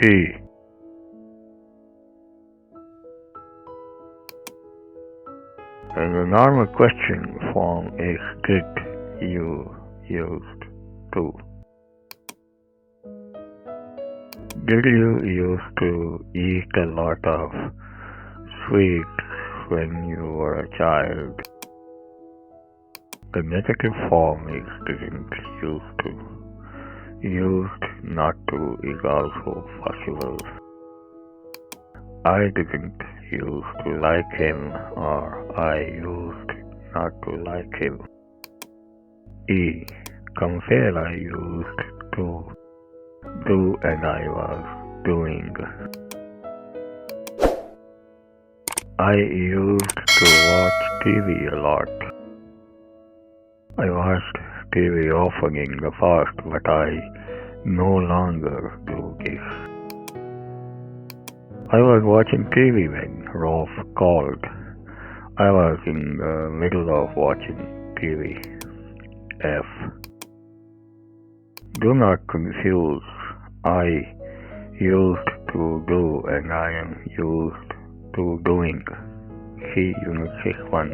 Key. The normal question form is did you used to? Did you used to eat a lot of sweets when you were a child? The negative form is didn't used to. Used not to is also possible. I didn't used to like him, or I used not to like him. Compare I used to do and I was doing. I used to watch TV a lot. I watched TV often in the past, but I no longer do this. I was watching TV when Rolf called. I was in the middle of watching TV. F. Do not confuse I used to do and I am used to doing. See Unit 6.1.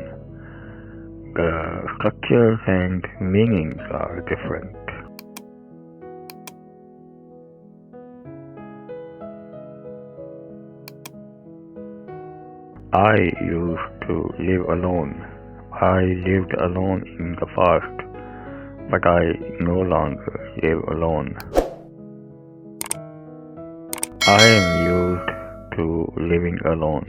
The structures and meanings are different. I used to live alone. I lived alone in the past, but I no longer live alone. I am used to living alone.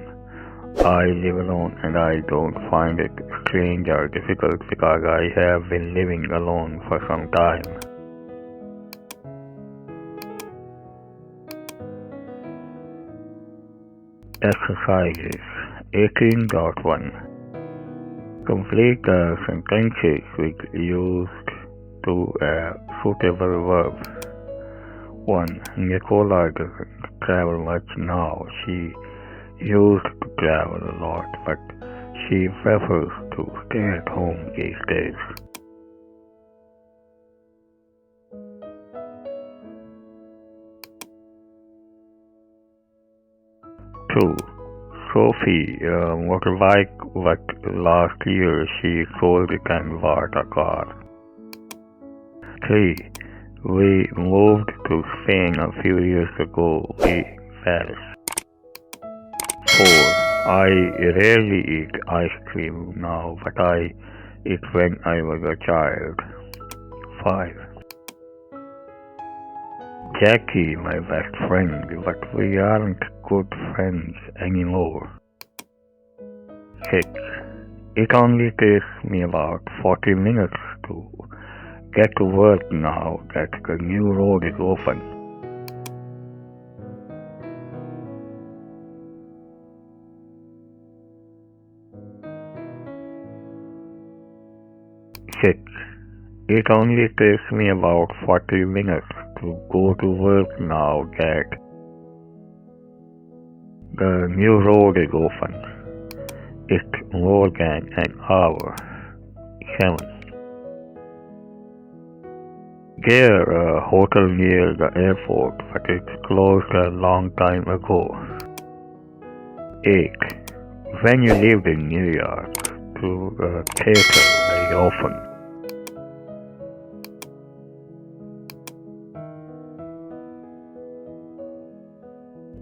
I live alone and I don't find it strange or difficult because I have been living alone for some time. Exercises 18.1. Complete the sentences with used to a suitable verb. 1. Nicola doesn't travel much now. She used to travel a lot, but she prefers to stay at home these days. 2. Sophie motorbike, but last year she sold it and bought a car. 3. We moved to Spain a few years ago. We Paris. 4. I rarely eat ice cream now, but I eat when I was a child. 5. Jackie, my best friend, but we aren't good friends anymore. 6. It only takes me about 40 minutes to get to work now that the new road is open. 6. It only takes me about 40 minutes to go to work now that the new road is open. It's more than an hour. 7. There's a hotel near the airport, but it's closed a long time ago. 8. When you lived in New York, to the theater very often.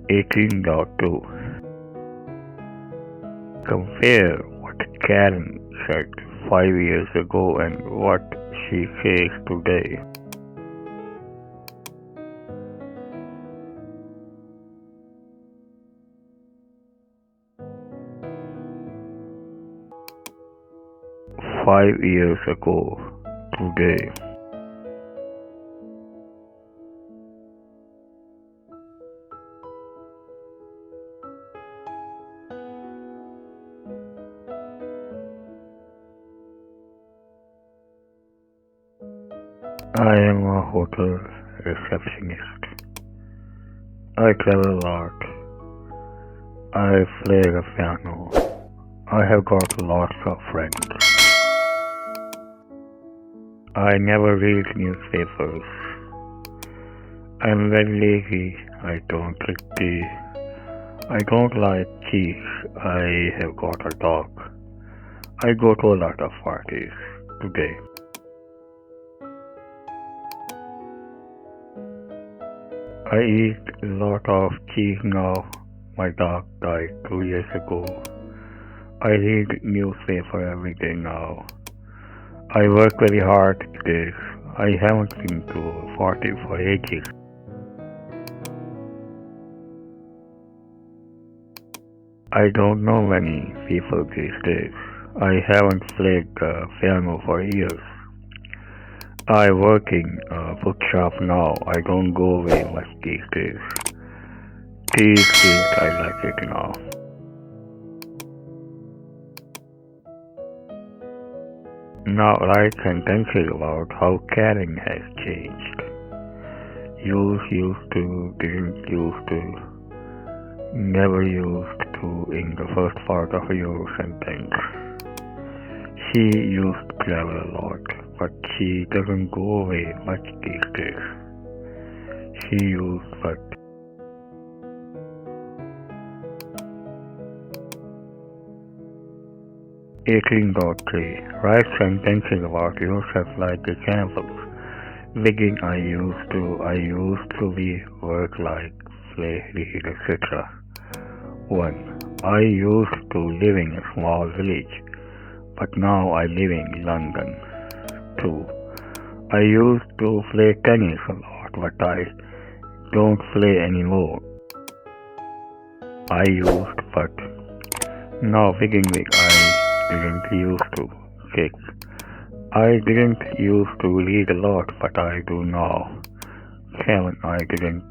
18.2. Compare what Karen said 5 years ago and what she says today. "5 years ago, today." I am a hotel receptionist. I travel a lot. I play the piano. I have got lots of friends. I never read newspapers. I'm very lazy. I don't drink tea. I don't like cheese. I have got a dog. I go to a lot of parties today. I eat a lot of cheese now. My dog died 2 years ago. I read newspaper every day now. I work very hard today. I haven't been to a party for ages. I don't know many people these days. I haven't played the piano for years. I work in a bookshop now. I don't go very much these days. Tea is sweet. I like it now. Now write sentences about how caring has changed. Used to, didn't used to, never used to in the first part of your sentence. She used to travel a lot, but she doesn't go away much these days. She used but 18.3. Write sentences about yourself like examples. Begin I used to be, work like, play, read, etc. 1. I used to live in a small village, but now I live in London. 2. I used to play tennis a lot, but I don't play anymore. I used but now begin with I didn't used to. 6. I didn't used to read a lot, but I do now. 7. I didn't.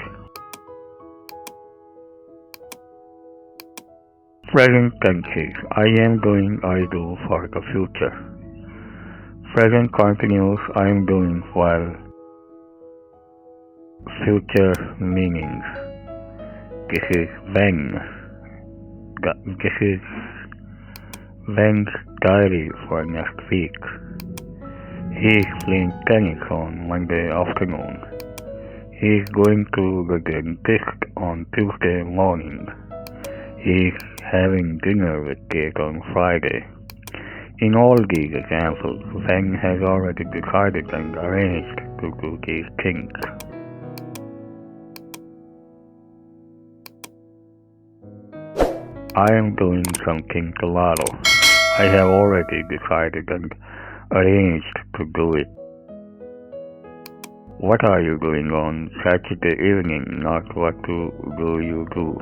Present tenses. I am doing, I do for the future. Present continuous, I am doing while. Future meanings. This is when. This is Ben's diary for next week. He is playing tennis on Monday afternoon. He is going to the dentist on Tuesday morning. He is having dinner with Kate on Friday. In all these examples, Ben has already decided and arranged to do these things. I am doing something tomorrow. I have already decided and arranged to do it. What are you doing on Saturday evening? Not what do you do.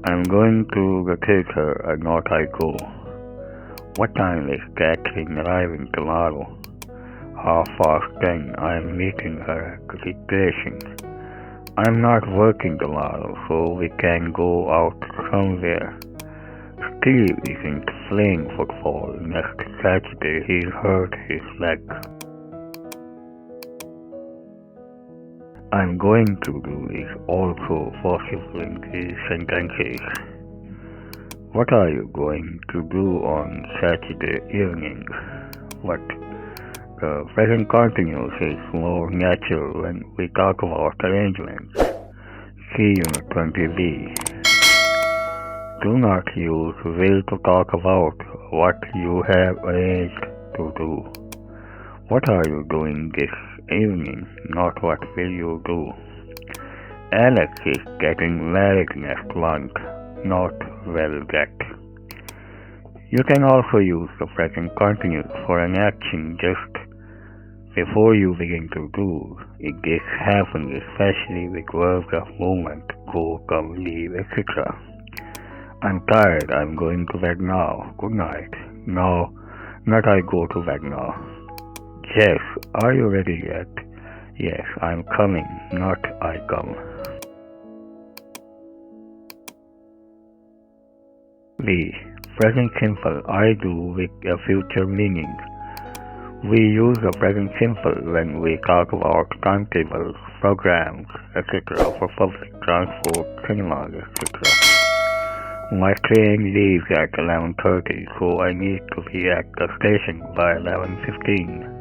I'm going to the theater and not I go. What time is Catherine arriving tomorrow? 10:30. I'm meeting her at the station. I'm not working tomorrow, so we can go out somewhere. Steve isn't playing football next Saturday. He hurt his leg. I'm going to do is also possible in these sentences. What are you going to do on Saturday evening? What? The present continuous is more natural when we talk about arrangements. See Unit 20b. Do not use will to talk about what you have arranged to do. What are you doing this evening? Not what will you do. Alex is getting married next month. Not will get. You can also use the present continuous for an action just before you begin to do. This happens especially with verbs of movement, go, come, leave, etc. I'm tired, I'm going to bed now. Good night. No, not I go to bed now. Jess, are you ready yet? Yes, I'm coming, not I come. B. Present simple, I do with a future meaning. We use the present simple when we talk about timetables, programs, etc. for public transport, cinemas, etc. My train leaves at 11:30, so I need to be at the station by 11:15.